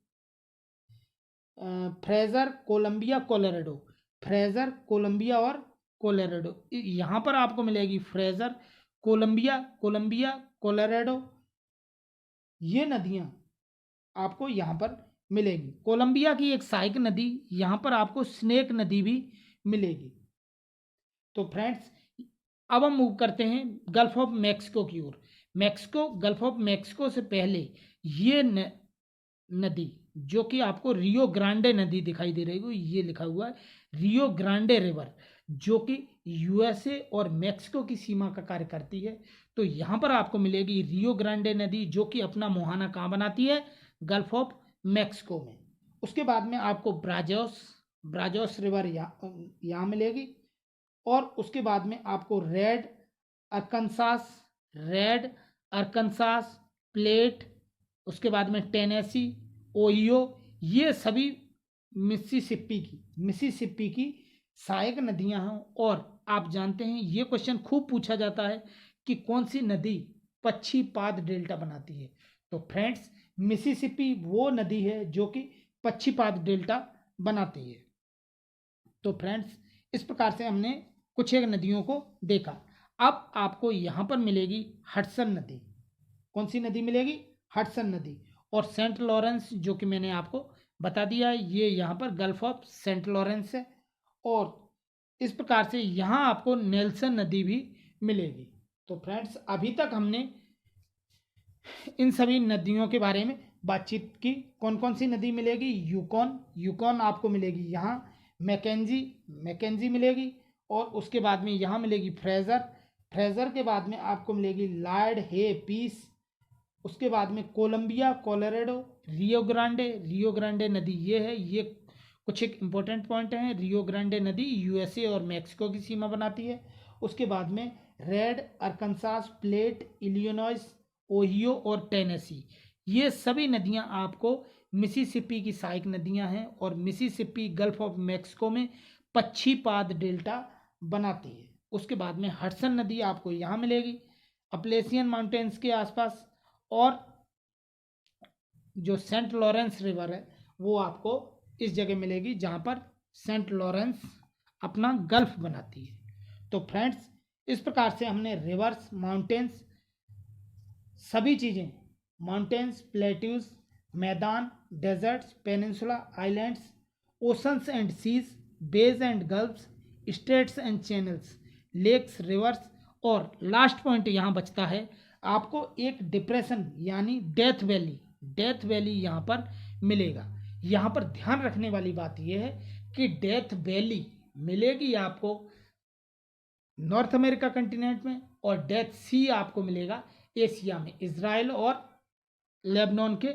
फ्रेजर, कोलंबिया, और कोलोराडो। यहाँ पर आपको मिलेगी फ्रेजर, कोलंबिया, कोलोराडो, ये नदियाँ आपको यहाँ पर मिलेगी। कोलंबिया की एक सहायक नदी, यहाँ पर आपको स्नेक नदी भी मिलेगी। तो फ्रेंड्स अब हम मूव करते हैं गल्फ ऑफ मैक्सिको की ओर। गल्फ ऑफ मैक्सिको से पहले ये नदी जो कि आपको रियो ग्रांडे नदी दिखाई दे रही है, ये लिखा हुआ है रियो ग्रांडे रिवर, जो कि यूएसए और मैक्सिको की सीमा का कार्य करती है। तो यहाँ पर आपको मिलेगी रियो ग्रांडे नदी, जो कि अपना मुहाना कहाँ बनाती है? गल्फ ऑफ मैक्सिको में। उसके बाद में आपको ब्राजोस रिवर यहाँ मिलेगी। और उसके बाद में आपको रेड अरकनसास प्लेट, उसके बाद में टेनेसी, ओहियो, ये सभी मिसिसिपी की सहायक नदियां हैं। और आप जानते हैं ये क्वेश्चन खूब पूछा जाता है कि कौन सी नदी पक्षीपाद डेल्टा बनाती है? तो फ्रेंड्स मिसिसिपी वो नदी है जो कि पक्षीपाद डेल्टा बनाती है। तो फ्रेंड्स इस प्रकार से हमने कुछ एक नदियों को देखा। अब आपको यहाँ पर मिलेगी हडसन नदी। कौन सी नदी मिलेगी? हडसन नदी। और सेंट लॉरेंस, जो कि मैंने आपको बता दिया है, ये यहाँ पर गल्फ ऑफ सेंट लॉरेंस है। और इस प्रकार से यहाँ आपको नेल्सन नदी भी मिलेगी। तो फ्रेंड्स अभी तक हमने इन सभी नदियों के बारे में बातचीत की। कौन कौन सी नदी मिलेगी? यूकॉन आपको मिलेगी यहाँ, मैकेंजी मिलेगी, और उसके बाद में यहाँ मिलेगी फ्रेजर के बाद में आपको मिलेगी लॉयड, हे, पीस। उसके बाद में कोलंबिया, कोलोराडो, रियो ग्रांडे नदी ये है। ये कुछ एक इम्पोर्टेंट पॉइंट हैं। रियो ग्रांडे नदी यूएसए और मैक्सिको की सीमा बनाती है। उसके बाद में रेड, अरकानसास, प्लेट, इलिनॉइस, ओहियो और टेनेसी, ये सभी नदियां आपको मिसिसिपी की सहायक नदियां हैं, और मिसिसिपी गल्फ ऑफ मैक्सिको में पश्चिपाद डेल्टा बनाती है। उसके बाद में हडसन नदी आपको यहाँ मिलेगी अपलेशियन माउंटेन्स के आसपास, और जो सेंट लॉरेंस रिवर है वो आपको इस जगह मिलेगी जहाँ पर सेंट लॉरेंस अपना गल्फ बनाती है। तो फ्रेंड्स, इस प्रकार से हमने रिवर्स, माउंटेन्स, सभी चीज़ें, माउंटेन्स, प्लेट्यूज, मैदान, deserts, peninsula, islands, oceans and seas, bays and gulfs, straits and channels, lakes, rivers, और लास्ट पॉइंट यहाँ बचता है आपको एक डिप्रेशन यानी डेथ वैली यहाँ पर मिलेगा। यहाँ पर ध्यान रखने वाली बात यह है कि डेथ वैली मिलेगी आपको नॉर्थ अमेरिका कंटिनेंट में, और डेथ सी आपको मिलेगा एशिया में, इजराइल और लेबनान के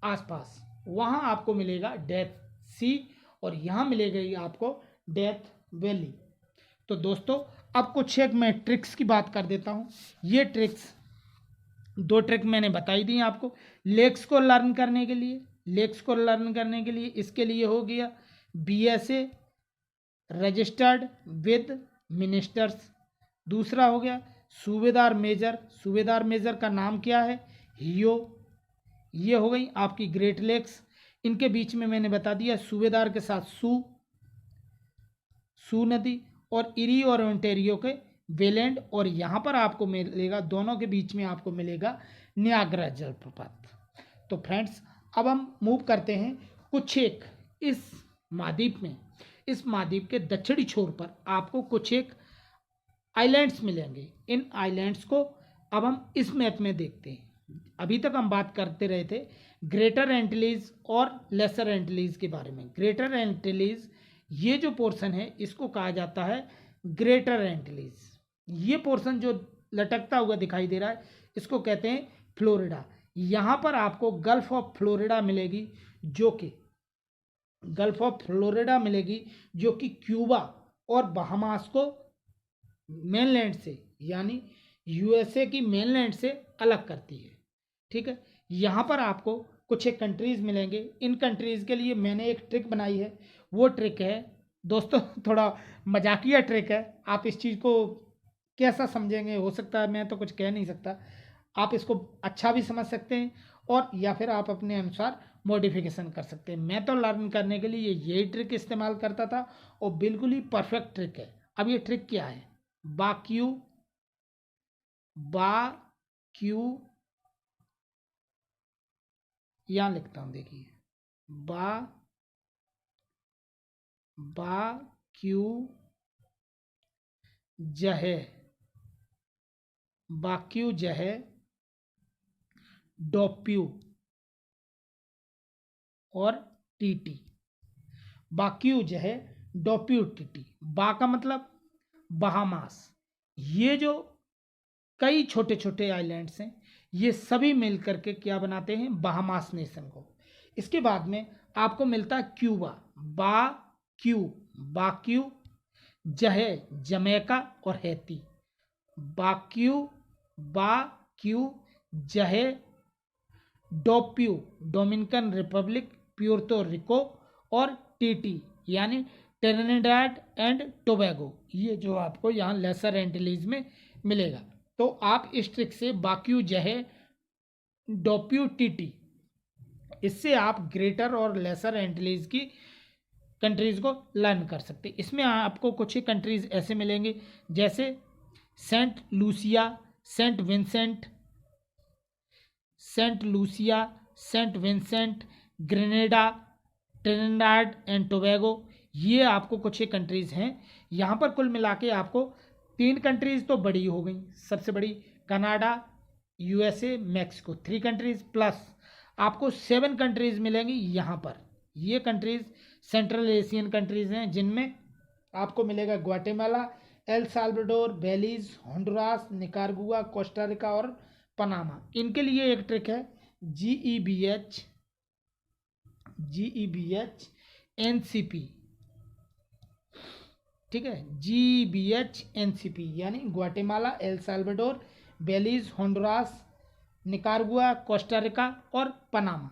आसपास, वहाँ आपको मिलेगा डेथ सी, और यहाँ मिलेगी आपको डेथ वैली। तो दोस्तों, अब कुछ एक मैं ट्रिक्स की बात कर देता हूँ। ये ट्रिक्स, 2 ट्रिक मैंने बताई दी आपको लेक्स को लर्न करने के लिए। इसके लिए हो गया BSA रजिस्टर्ड विद मिनिस्टर्स। दूसरा हो गया सूबेदार मेजर का नाम क्या है? हियो। ये हो गई आपकी ग्रेट लेक्स। इनके बीच में मैंने बता दिया सूबेदार के साथ सू नदी, और इरी और ओंटेरियो के वेलैंड, और यहाँ पर आपको मिलेगा, दोनों के बीच में आपको मिलेगा नियाग्रा जलप्रपात। तो फ्रेंड्स, अब हम मूव करते हैं कुछ एक इस महाद्वीप के दक्षिणी छोर पर आपको कुछ एक आइलैंड्स मिलेंगे। इन आइलैंड्स को अब हम इस मैप में देखते हैं। अभी तक हम बात करते रहे थे ग्रेटर एंटिलीज और लेसर एंटिलीज के बारे में। ग्रेटर एंटिलीज, ये जो पोर्शन है इसको कहा जाता है ग्रेटर एंटिलीज। ये पोर्शन जो लटकता हुआ दिखाई दे रहा है इसको कहते हैं फ्लोरिडा। यहाँ पर आपको गल्फ ऑफ फ्लोरिडा मिलेगी, जो कि क्यूबा और बहामास को मेनलैंड से यानी यूएसए की मेनलैंड से अलग करती है। ठीक है, यहाँ पर आपको कुछ एक कंट्रीज़ मिलेंगे। इन कंट्रीज़ के लिए मैंने एक ट्रिक बनाई है। वो ट्रिक है दोस्तों, थोड़ा मजाकिया ट्रिक है। आप इस चीज़ को कैसा समझेंगे, हो सकता है मैं तो कुछ कह नहीं सकता। आप इसको अच्छा भी समझ सकते हैं, और या फिर आप अपने अनुसार मॉडिफिकेशन कर सकते हैं। मैं तो लर्न करने के लिए यही ट्रिक इस्तेमाल करता था, और बिल्कुल ही परफेक्ट ट्रिक है। अब ये ट्रिक क्या है? बाक्यू, यहाँ लिखता हूँ, देखिए, बाक्यू जहे डोप्यू और टीटी। बाक्यू जहे डोप्यू टीटी। बा का मतलब बहामास। ये जो कई छोटे छोटे आइलैंड्स हैं, ये सभी मिलकर के क्या बनाते हैं? बहामास नेशन को। इसके बाद में आपको मिलता है क्यूबा। बाक्यू जहे जमैका और हैती। बाक्यू जहे डोप्यू डोमिनिकन रिपब्लिक, प्यूर्तो रिको, और टीटी यानी ट्रिनिडाड एंड टोबैगो। ये जो आपको यहाँ लेसर एंटिलीज में मिलेगा। तो आप इस ट्रिक से बाक्यू जहे डोप्यू टीटी, इससे आप ग्रेटर और लेसर एंटिलीज की कंट्रीज़ को लर्न कर सकते हैं। इसमें आपको कुछ ही कंट्रीज़ ऐसे मिलेंगे जैसे Saint Lucia, Saint Vincent, Grenada, Trinidad and Tobago. ये आपको कुछ ही कंट्रीज़ हैं। यहाँ पर कुल मिला के आपको 3 कंट्रीज़ तो बड़ी हो गई। सबसे बड़ी Canada, USA, Mexico, 3 countries plus आपको 7 कंट्रीज मिलेंगी यहाँ पर। ये कंट्रीज सेंट्रल एशियन कंट्रीज हैं जिनमें आपको मिलेगा Guatemala, El Salvador, Belize, Honduras, Nicaragua, Costa Rica और पनामा। इनके लिए एक ट्रिक है GEBH NCP, ठीक है, GEBH NCP यानी Guatemala, El Salvador, Belize, Honduras, Nicaragua, Costa Rica और पनामा।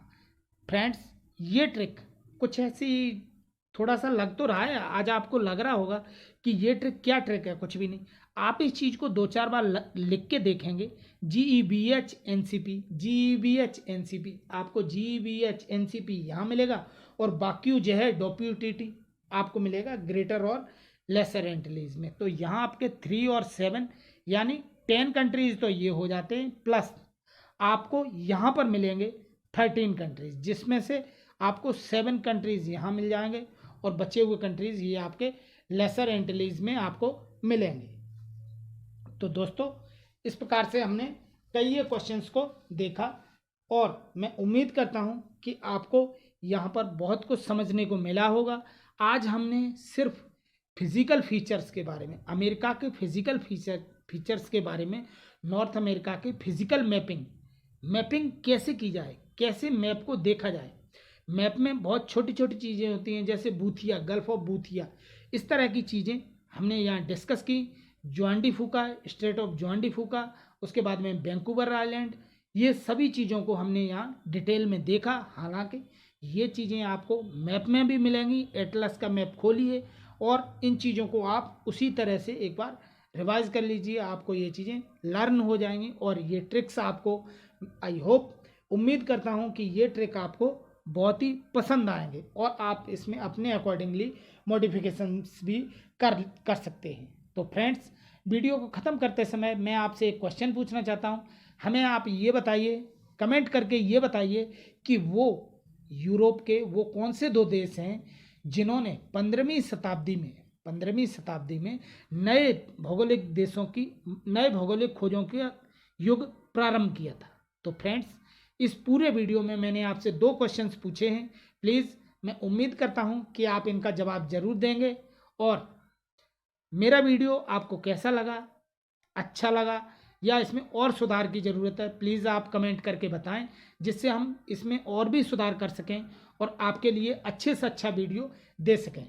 फ्रेंड्स, ये ट्रिक कुछ ऐसी थोड़ा सा लग तो रहा है, आज आपको लग रहा होगा कि ये ट्रिक क्या ट्रिक है, कुछ भी नहीं। आप इस चीज़ को 2-4 बार लिख के देखेंगे, GEBH NCP, GEBH NCP, आपको GEBH NCP यहाँ मिलेगा और बाकी जो है WTT आपको मिलेगा ग्रेटर और लेसर एंटिलीज में। तो यहाँ आपके 3 और 7 यानी 10 कंट्रीज तो ये हो जाते हैं, प्लस आपको यहाँ पर मिलेंगे 13 कंट्रीज, जिसमें से आपको 7 कंट्रीज यहाँ मिल जाएंगे और बचे हुए कंट्रीज ये आपके लेसर एंटिलीज में आपको मिलेंगे। तो दोस्तों, इस प्रकार से हमने कई क्वेश्चंस को देखा और मैं उम्मीद करता हूँ कि आपको यहाँ पर बहुत कुछ समझने को मिला होगा। आज हमने सिर्फ फिजिकल फीचर्स के बारे में, अमेरिका के फिजिकल फीचर्स के बारे में, नॉर्थ अमेरिका के फिजिकल मैपिंग कैसे की जाए, कैसे मैप को देखा जाए। मैप में बहुत छोटी छोटी चीज़ें होती हैं, जैसे बूथिया, गल्फ ऑफ बूथिया, इस तरह की चीज़ें हमने यहाँ डिस्कस की। जुआन डी फूका, स्ट्रेट ऑफ जुआन डी फूका, उसके बाद में वैंकूवर आइलैंड, ये सभी चीज़ों को हमने यहाँ डिटेल में देखा। हालांकि ये चीज़ें आपको मैप में भी मिलेंगी, एटलस का मैप खोलिए और इन चीज़ों को आप उसी तरह से एक बार रिवाइज कर लीजिए, आपको ये चीज़ें लर्न हो जाएंगी और ये ट्रिक्स आपको, आई होप, उम्मीद करता हूँ कि ये ट्रिक आपको बहुत ही पसंद आएंगे और आप इसमें अपने अकॉर्डिंगली मॉडिफिकेशंस भी कर सकते हैं। तो फ्रेंड्स, वीडियो को ख़त्म करते समय मैं आपसे एक क्वेश्चन पूछना चाहता हूँ। हमें आप ये बताइए, कमेंट करके ये बताइए कि वो यूरोप के वो कौन से 2 देश हैं जिन्होंने 15वीं शताब्दी में नए भौगोलिक खोजों का युग प्रारंभ किया था। तो फ्रेंड्स, इस पूरे वीडियो में मैंने आपसे 2 क्वेश्चंस पूछे हैं। प्लीज़, मैं उम्मीद करता हूं कि आप इनका जवाब जरूर देंगे। और मेरा वीडियो आपको कैसा लगा, अच्छा लगा या इसमें और सुधार की ज़रूरत है, प्लीज़ आप कमेंट करके बताएं, जिससे हम इसमें और भी सुधार कर सकें और आपके लिए अच्छे से अच्छा वीडियो दे सकें।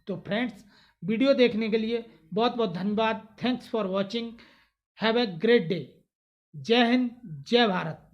तो फ्रेंड्स, वीडियो देखने के लिए बहुत बहुत धन्यवाद। Thanks for watching. Have a great day. जय हिंद, जय भारत।